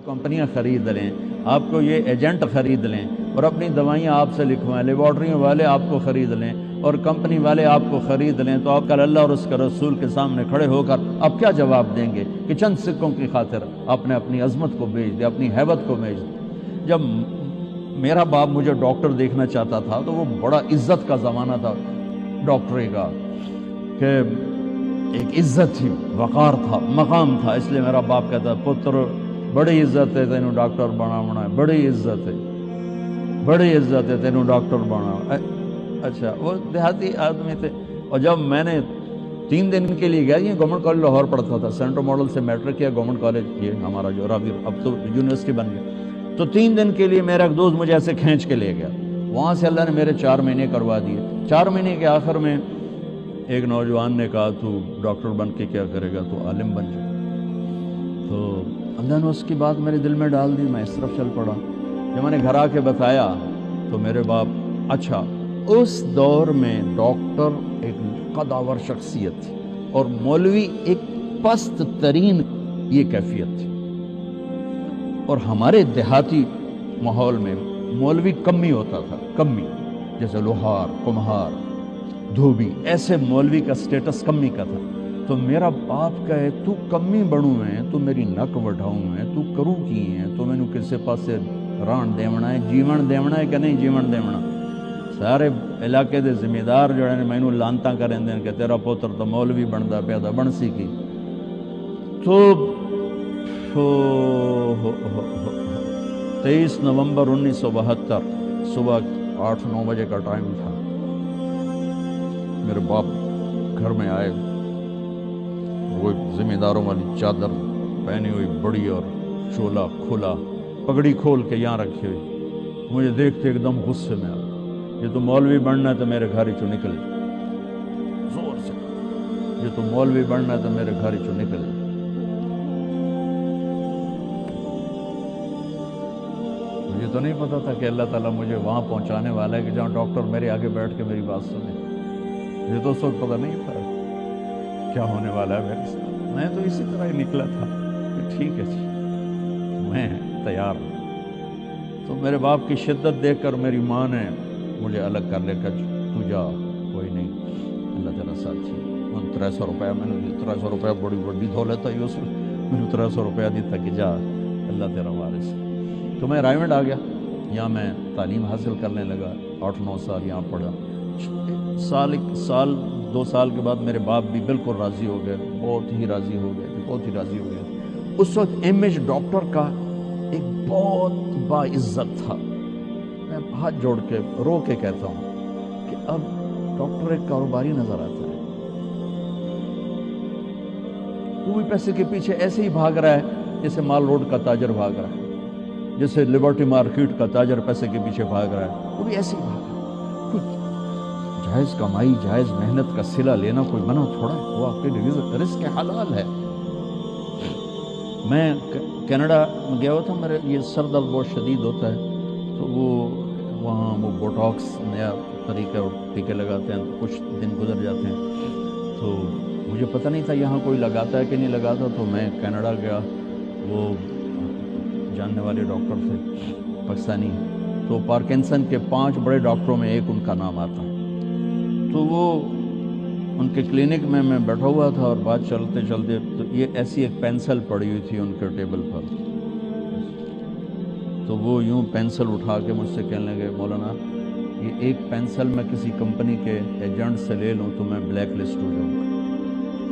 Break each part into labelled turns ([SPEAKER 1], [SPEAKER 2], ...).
[SPEAKER 1] कंपनियां खरीद लें, आपको ये एजेंट खरीद लें और अपनी दवाइयाँ आपसे लिखवाएं, लेबॉर्ट्रियों वाले आपको खरीद लें और कंपनी वाले आपको खरीद लें, तो आप कल अल्लाह और उसके रसूल के सामने खड़े होकर आप क्या जवाब देंगे कि चंद सिक्कों की खातिर आपने अपनी अजमत को बेच दिया, अपनी हैबत को बेच दिया। जब मेरा बाप मुझे डॉक्टर देखना चाहता था तो वो बड़ा इज्जत का ज़माना था डॉक्टरी का, कि एक इज्जत थी, वक़ार था, मकाम था। इसलिए मेरा बाप कहता पुत्र बड़ी इज्जत है तेनू डॉक्टर बनाना है, बड़ी इज्जत है, बड़ी इज्जत है तेनू डॉक्टर बनाना। अच्छा, वो देहाती आदमी थे। और जब मैंने 3 दिन के लिए गया, ये गवर्नमेंट कॉलेज लाहौर पढ़ता था, सेंट्रल मॉडल से मैट्रिक किया, गवर्नमेंट कॉलेज ये हमारा जो रावी अब तो यूनिवर्सिटी बन गया। तो 3 दिन के लिए मेरा एक दोस्त मुझे ऐसे खींच के ले गया, वहाँ से अल्लाह ने मेरे 4 महीने करवा दिए। 4 महीने के आखिर में एक नौजवान ने कहा तू डॉक्टर बन के क्या करेगा, तू आलिम बन जा। तो अल्लाह ने उसकी बात मेरे दिल में डाल दी, मैं इस तरफ चल पड़ा। जब मैंने घर आके बताया तो मेरे बाप, अच्छा उस दौर में डॉक्टर एक कदावर शख्सियत थी और मौलवी एक पस्त तरीन ये कैफियत थी। और हमारे देहाती माहौल में मौलवी कमी होता था, कमी, जैसे लोहार, कुम्हार, धोबी, ऐसे मौलवी का स्टेटस कमी का था। तो मेरा बाप कहे तू कमी बनू है, तू मेरी नक वढाऊँ है, तू करूँ की है, तो मैनू किसी पासे राण देवना है, जीवन देवना है कि नहीं जीवन देवना। सारे इलाके के जिम्मेदार जो है मैनू लानता करेंदे कि तेरा पुत्र तो मौलवी बनता पिया था, बन सी की। तो 23 नवंबर 1972 सुबह 8-9 बजे का टाइम था। मेरे बाप घर में आए, वो जिम्मेदारों वाली चादर पहनी हुई बड़ी और चोला खुला, पगड़ी खोल के यहाँ रखी हुई। मुझे देखते एकदम गुस्से में आ, ये तो मौलवी बनना है तो मेरे घर ही चो निकल, जोर से, ये तो मौलवी बनना है तो मेरे घर ही चो निकल। मुझे तो नहीं पता था कि अल्लाह ताला मुझे वहाँ पहुँचाने वाला है कि जहाँ डॉक्टर मेरे आगे बैठ के मेरी बात सुने। मुझे तो उस वक्त पता नहीं था क्या होने वाला है मेरे साथ। मैं तो इसी तरह ही निकला था कि ठीक है जी, मैं तैयार हूँ। तो मेरे बाप की शिद्दत देखकर मेरी माँ ने मुझे अलग कर लेकर, तू जा, कोई नहीं, अल्लाह तेरा साथी। 300 रुपया मैंने, 300 रुपया बड़ी बड़ी दौलत है, उस मैंने 300 रुपया दिता कि जा, अल्लाह तेरा वारिस। तो मैं रायगढ़ आ गया, यहाँ मैं तालीम हासिल करने लगा, 8-9 साल यहाँ पढ़ा। साल 2 साल के बाद मेरे बाप भी बिल्कुल राज़ी हो गए, बहुत ही राज़ी हो गए, बहुत ही राज़ी हो गए। उस वक्त एमएच डॉक्टर का एक बहुत बाइज्जत था। मैं हाथ जोड़ के रो के कहता हूँ कि अब डॉक्टर एक कारोबारी नजर आता है, वो भी पैसे के पीछे ऐसे ही भाग रहा है जैसे माल रोड का ताजर भाग रहा है, जैसे लिबर्टी मार्केट का ताजर पैसे के पीछे भाग रहा है, वो भी ऐसे ही भाग रहा है। कुछ जायज़ कमाई, जायज़ मेहनत का सिला लेना कोई मना थोड़ा है, वो आपके रिस्क हलाल है। मैं कनाडा में गया हुआ था, मेरे ये सर दर्द बहुत शदीद होता है, तो वो वहाँ वो बोटॉक्स नया तरीका और टीके लगाते हैं, तो कुछ दिन गुजर जाते हैं। तो मुझे पता नहीं था यहाँ कोई लगाता है कि नहीं लगाता। तो मैं कनाडा गया, वो जानने वाले डॉक्टर थे पाकिस्तानी, तो पार्किंसन के 5 बड़े डॉक्टरों में एक उनका नाम आता है। तो वो उनके क्लिनिक में मैं बैठा हुआ था और बात चलते चलते तो ये ऐसी एक पेंसिल पड़ी हुई थी उनके टेबल पर। तो वो यूं पेंसिल उठा के मुझसे कहने लगे, मौलाना ये एक पेंसिल मैं किसी कंपनी के एजेंट से ले लूं तो मैं ब्लैक लिस्ट हो जाऊंगा।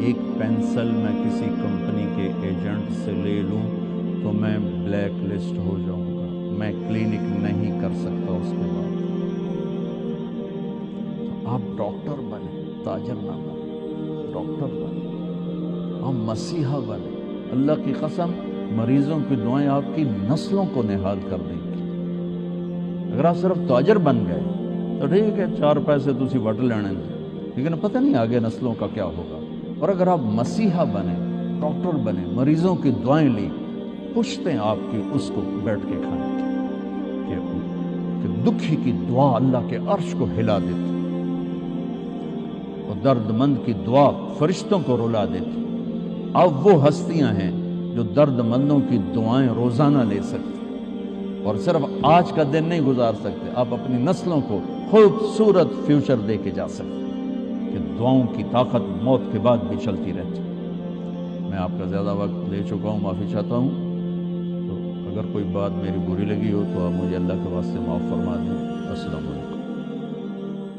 [SPEAKER 1] एक पेंसिल मैं किसी कंपनी के एजेंट से ले लूं तो मैं ब्लैक लिस्ट हो जाऊंगा, मैं क्लिनिक नहीं कर सकता उसके बाद। तो आप डॉक्टर बने, ताजर ना बने, डॉक्टर बने, हम मसीहा बने। अल्लाह की कसम, मरीजों की दुआएं आपकी नस्लों को निहाल कर देंगी। अगर आप सिर्फ ताजर बन गए तो ठीक है, 4 पैसे तुसी वट लेने, लेकिन पता नहीं आगे नस्लों का क्या होगा। और अगर आप मसीहा बने, डॉक्टर बने, मरीजों की दुआएं ली, पूछते हैं आपकी उसको बैठ के खाने कि दुखी की दुआ अल्लाह के अर्श को हिला देती और दर्दमंद की दुआ फरिश्तों को रुला देती। अब वो हस्तियां हैं جو درد مندوں کی دعائیں روزانہ لے سکتے اور صرف آج کا دن نہیں گزار سکتے، آپ اپنی نسلوں کو خوبصورت فیوچر دے کے جا سکتے کہ دعاؤں کی طاقت موت کے بعد بھی چلتی رہتی۔ میں آپ کا زیادہ وقت لے چکا ہوں، معافی چاہتا ہوں، تو اگر کوئی بات میری بری لگی ہو تو آپ مجھے اللہ کے واسطے معاف فرما دیں۔ السلام علیکم۔